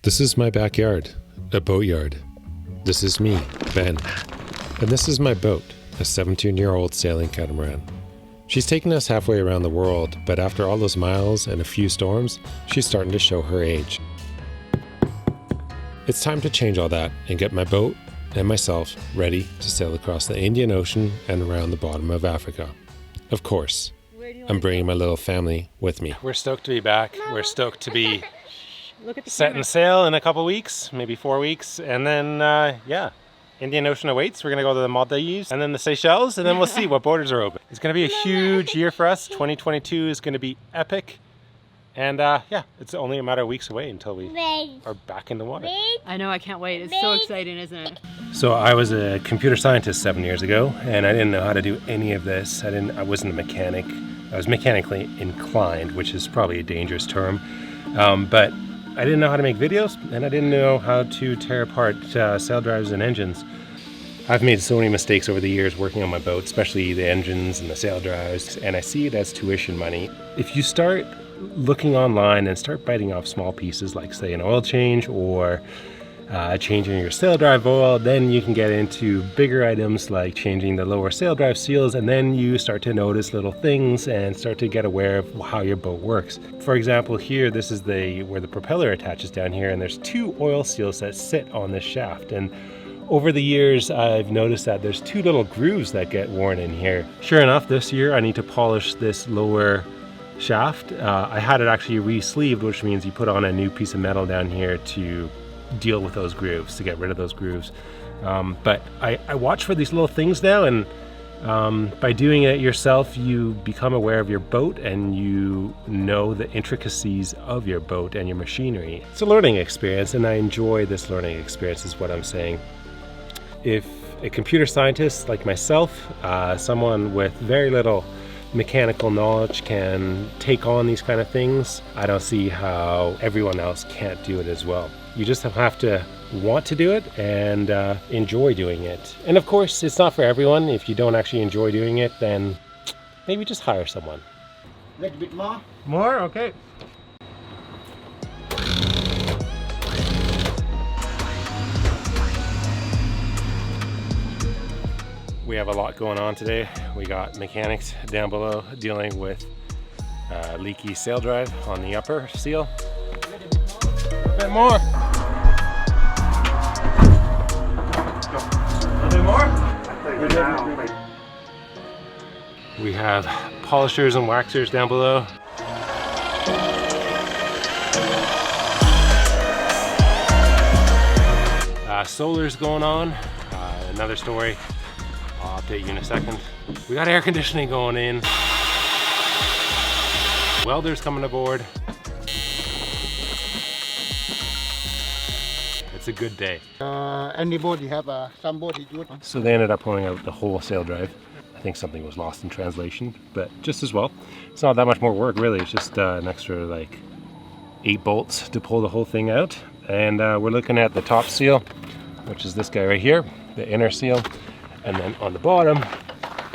This is my backyard, a boatyard. This is me, Ben. And this is my boat, a 17-year-old sailing catamaran. She's taken us halfway around the world, but after all those miles and a few storms, she's starting to show her age. It's time to change all that and get my boat and myself ready to sail across the Indian Ocean and around the bottom of Africa. Of course, I'm bringing my little family with me. We're stoked to be back. We're stoked to be setting sail in a couple weeks, maybe 4 weeks, and then yeah, Indian Ocean awaits. We're gonna go to the Maldives and then the Seychelles, and then we'll see what borders are open. It's gonna be a huge year for us. 2022 is gonna be epic, and yeah, it's only a matter of weeks away until we are back in the water. I know, I can't wait. It's so exciting, isn't it? So I was a computer scientist 7 years ago, and I didn't know how to do any of this. I wasn't a mechanic. I was mechanically inclined, which is probably a dangerous term, but I didn't know how to make videos, and I didn't know how to tear apart sail drives and engines. I've made so many mistakes over the years working on my boat, especially the engines and the sail drives, and I see it as tuition money. If you start looking online and start biting off small pieces like, say, an oil change or changing your sail drive oil, then you can get into bigger items like changing the lower sail drive seals, and then you start to notice little things and start to get aware of how your boat works. For example, here, this is where the propeller attaches down here, and there's 2 oil seals that sit on this shaft, and over the years I've noticed that there's 2 little grooves that get worn in here. Sure enough, this year I need to polish this lower shaft. I had it actually re-sleeved, which means you put on a new piece of metal down here to deal with those grooves, to get rid of those grooves. But I watch for these little things now, and by doing it yourself, you become aware of your boat and you know the intricacies of your boat and your machinery. It's a learning experience, and I enjoy this learning experience is what I'm saying. If a computer scientist like myself, someone with very little mechanical knowledge, can take on these kind of things, I don't see how everyone else can't do it as well. You just have to want to do it and enjoy doing it. And of course, it's not for everyone. If you don't actually enjoy doing it, then maybe just hire someone. A little bit more. More? Okay. We have a lot going on today. We got mechanics down below dealing with leaky sail drive on the upper seal. A bit more. A bit more. We have polishers and waxers down below. Solar's going on. Another story. I'll update you in a second. We got air conditioning going in. Welders coming aboard. It's a good day. Any boat you have, some boat is good. So they ended up pulling out the whole sail drive. I think something was lost in translation, but just as well. It's not that much more work really. It's just an extra like 8 bolts to pull the whole thing out. And we're looking at the top seal, which is this guy right here, the inner seal. And then on the bottom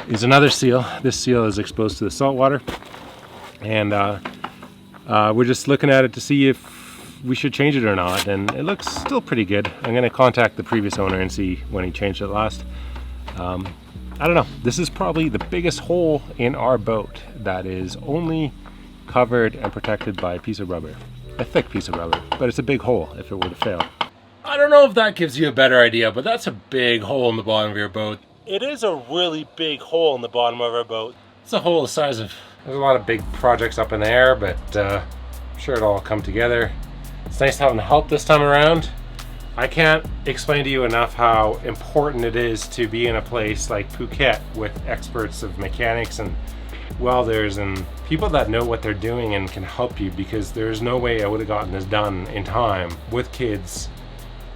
is another seal. This seal is exposed to the salt water. And we're just looking at it to see if we should change it or not. And it looks still pretty good. I'm gonna contact the previous owner and see when he changed it last. I don't know. This is probably the biggest hole in our boat that is only covered and protected by a piece of rubber. A thick piece of rubber, but it's a big hole if it were to fail. I don't know if that gives you a better idea, but that's a big hole in the bottom of your boat. It is a really big hole in the bottom of our boat. It's a hole the size of, there's a lot of big projects up in the air, but I'm sure it'll all come together. It's nice having help this time around. I can't explain to you enough how important it is to be in a place like Phuket with experts of mechanics and welders and people that know what they're doing and can help you, because there's no way I would have gotten this done in time with kids,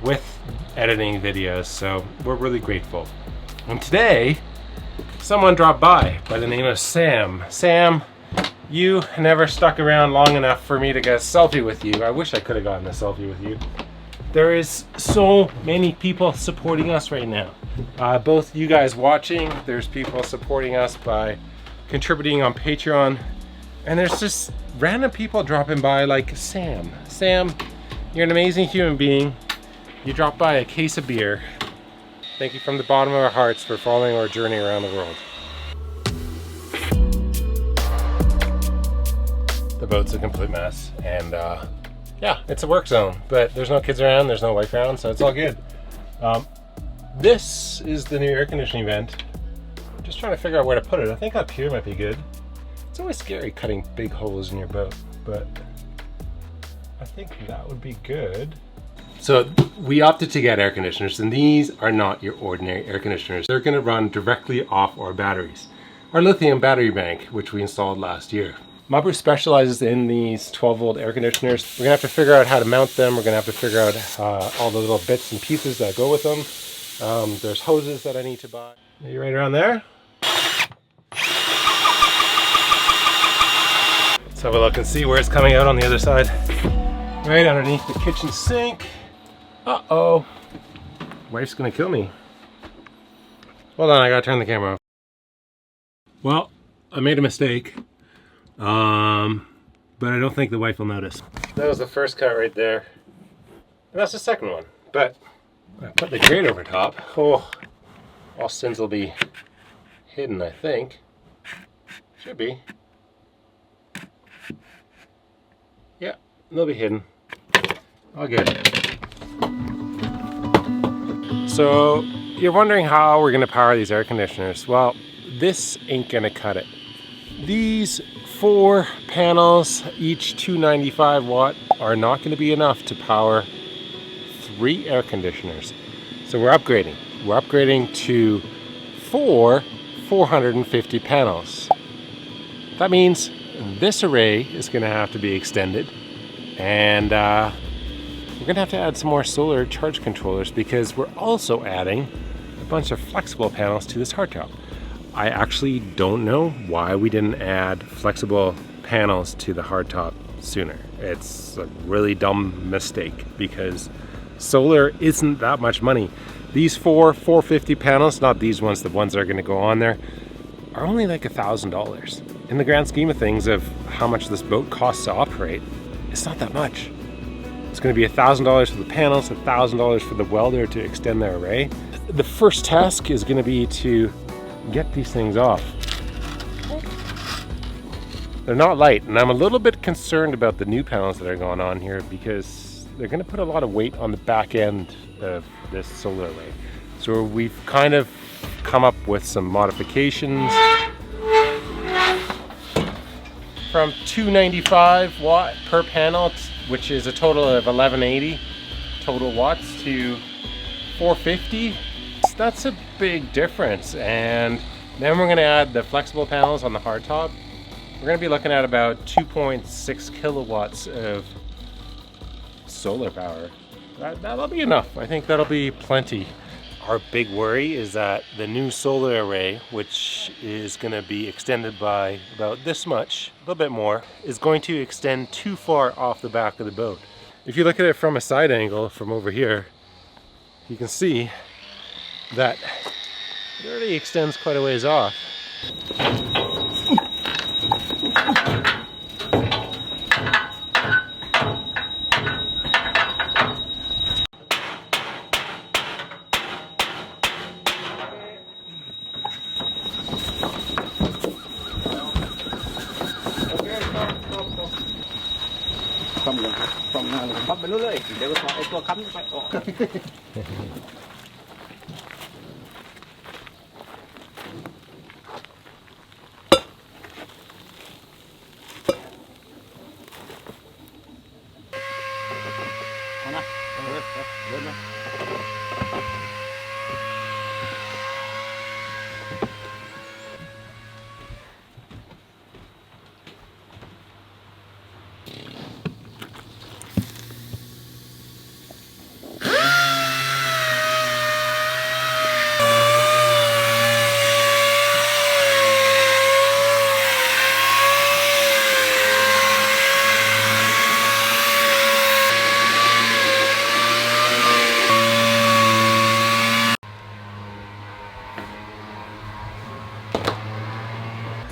with editing videos, so we're really grateful. And today, someone dropped by the name of Sam. Sam, you never stuck around long enough for me to get a selfie with you. I wish I could have gotten a selfie with you. There is so many people supporting us right now. Both you guys watching, there's people supporting us by contributing on Patreon, and there's just random people dropping by like Sam. Sam, You're an amazing human being. You dropped by a case of beer. Thank you from the bottom of our hearts for following our journey around the world. The boat's a complete mess, and yeah, it's a work zone, but there's no kids around, there's no wife around, so it's all good. This is the new air conditioning vent. I'm just trying to figure out where to put it. I think up here might be good. It's always scary cutting big holes in your boat, but I think that would be good. So we opted to get air conditioners, and these are not your ordinary air conditioners. They're gonna run directly off our batteries. Our lithium battery bank, which we installed last year. Mabru specializes in these 12-volt air conditioners. We're gonna have to figure out how to mount them. We're gonna have to figure out all the little bits and pieces that go with them. There's hoses that I need to buy. Are you right around there? Let's have a look and see where it's coming out on the other side. Right underneath the kitchen sink. Uh-oh. Wife's gonna kill me. Hold on, I gotta turn the camera off. Well, I made a mistake. But I don't think the wife will notice. That was the first cut right there. And that's the second one. But I put the grate over top. Oh, all sins will be hidden, I think. Should be. Yeah, they'll be hidden. All good. So you're wondering how we're gonna power these air conditioners. Well, this ain't gonna cut it. These 4 panels, each 295 watt, are not gonna be enough to power 3 air conditioners. So we're upgrading. We're upgrading to 4 450 panels. That means this array is gonna have to be extended, and we're gonna have to add some more solar charge controllers, because we're also adding a bunch of flexible panels to this hardtop. I actually don't know why we didn't add flexible panels to the hardtop sooner. It's a really dumb mistake, because solar isn't that much money. These 4 450 panels, not these ones, the ones that are gonna go on there, are only like $1,000. In the grand scheme of things of how much this boat costs to operate, it's not that much. It's gonna be $1,000 for the panels, $1,000 for the welder to extend their array. The first task is gonna be to get these things off. They're not light, and I'm a little bit concerned about the new panels that are going on here, because they're gonna put a lot of weight on the back end of this solar array. So we've kind of come up with some modifications from 295 watt per panel, which is a total of 1180 total watts, to 450. That's a big difference. And then we're going to add the flexible panels on the hardtop. We're going to be looking at about 2.6 kilowatts of solar power. That'll be enough. I think that'll be plenty. Our big worry is that the new solar array, which is going to be extended by about this much, a little bit more, is going to extend too far off the back of the boat. If you look at it from a side angle from over here, you can see that it already extends quite a ways off. Bấmไปเรื่อยๆเดี๋ยวไอ้ตัวค้ำไปออก เอานะเดินนะ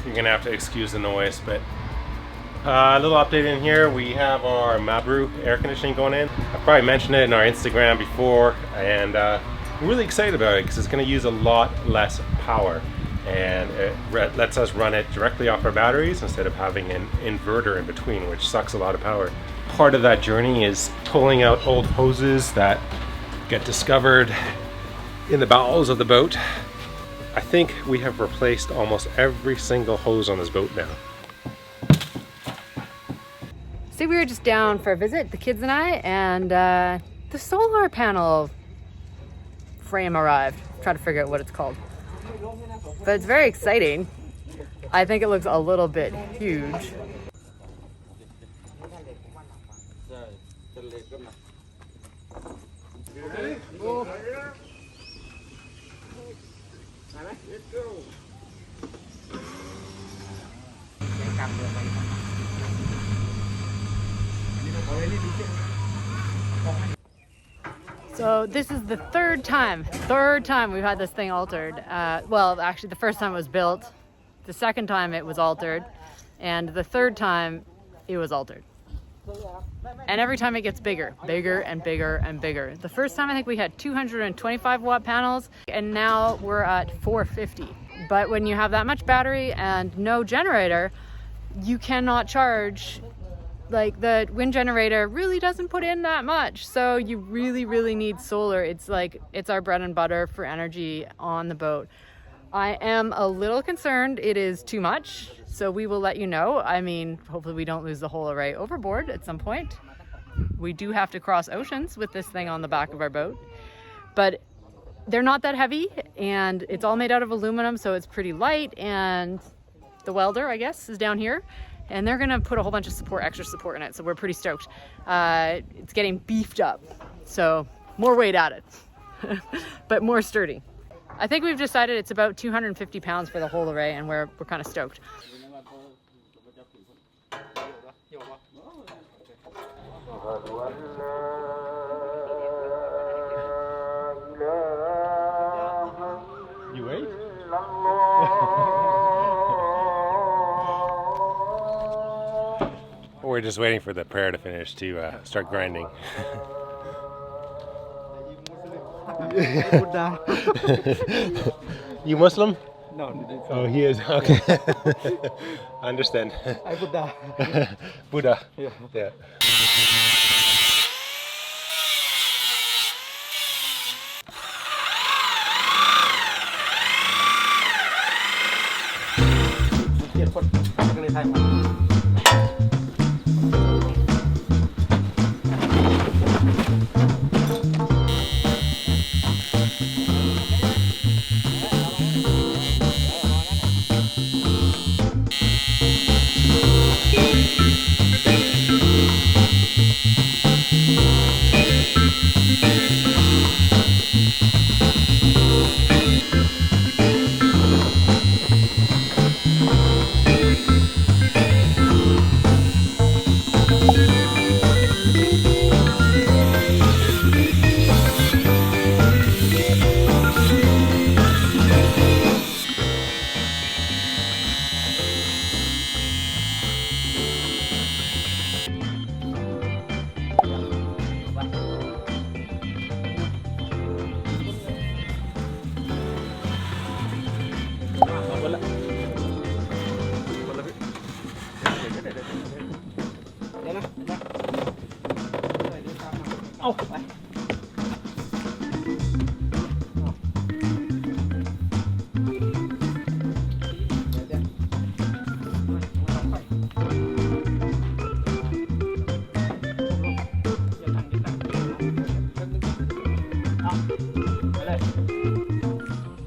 You're gonna have to excuse the noise, but a little update in here. We have our Mabru air conditioning going in. I probably mentioned it in our Instagram before, and we're really excited about it because it's going to use a lot less power, and it lets us run it directly off our batteries instead of having an inverter in between, which sucks a lot of power. Part of that journey is pulling out old hoses that get discovered in the bowels of the boat. I think we have replaced almost every single hose on this boat now. So we were just down for a visit, the kids and I, and the solar panel frame arrived. I'm trying to figure out what it's called. But it's very exciting. I think it looks a little bit huge. So this is the third time we've had this thing altered. Well, actually the first time it was built, the second time it was altered, and the third time it was altered. And every time it gets bigger and bigger and bigger. The first time I think we had 225 watt panels, and now we're at 450. But when you have that much battery and no generator, you cannot charge. Like, the wind generator really doesn't put in that much, so you really need solar. It's like, it's our bread and butter for energy on the boat. I am a little concerned it is too much, so we will let you know. I mean, hopefully we don't lose the whole array overboard at some point. We do have to cross oceans with this thing on the back of our boat, but they're not that heavy, and it's all made out of aluminum, so it's pretty light, and the welder, I guess, is down here. And they're gonna put a whole bunch of support, extra support in it, so we're pretty stoked. It's getting beefed up, so more weight at it, but more sturdy. I think we've decided it's about 250 pounds for the whole array, and we're kind of stoked. You wait? We're just waiting for the prayer to finish to start grinding. You Muslim? No. Oh, he is. Okay. I understand. I Buddha. Buddha. Yeah.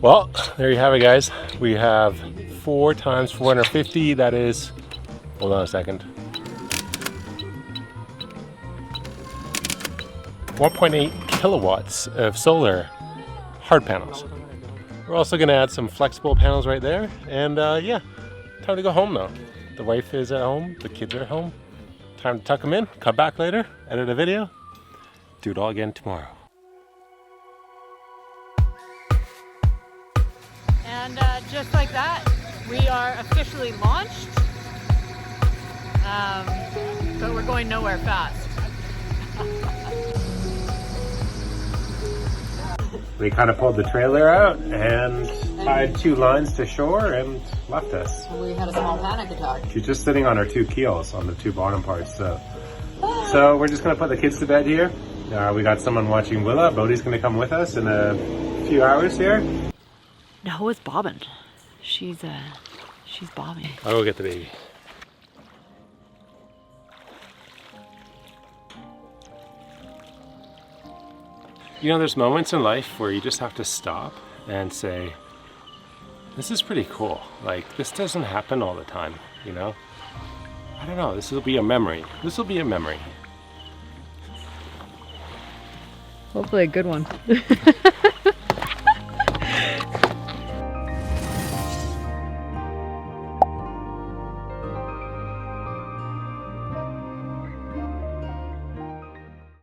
Well, there you have it, guys. We have 4 times 450. That is, hold on a second, 1.8 kilowatts of solar hard panels. We're also going to add some flexible panels right there. And yeah, time to go home now. The wife is at home, the kids are at home. Time to tuck them in, come back later, edit a video, do it all again tomorrow. And just like that, we are officially launched, but we're going nowhere fast. We kind of pulled the trailer out and tied 2 lines to shore and left us. We had a small panic attack. She's just sitting on her 2 keels on the 2 bottom parts. So we're just gonna put the kids to bed here. We got someone watching Willa. Bodhi's gonna come with us in a few hours here. No, it's bobbing. She's bobbing. I'll go get the baby. You know, there's moments in life where you just have to stop and say, this is pretty cool. Like, this doesn't happen all the time, you know? I don't know, this will be a memory. This will be a memory. Hopefully a good one.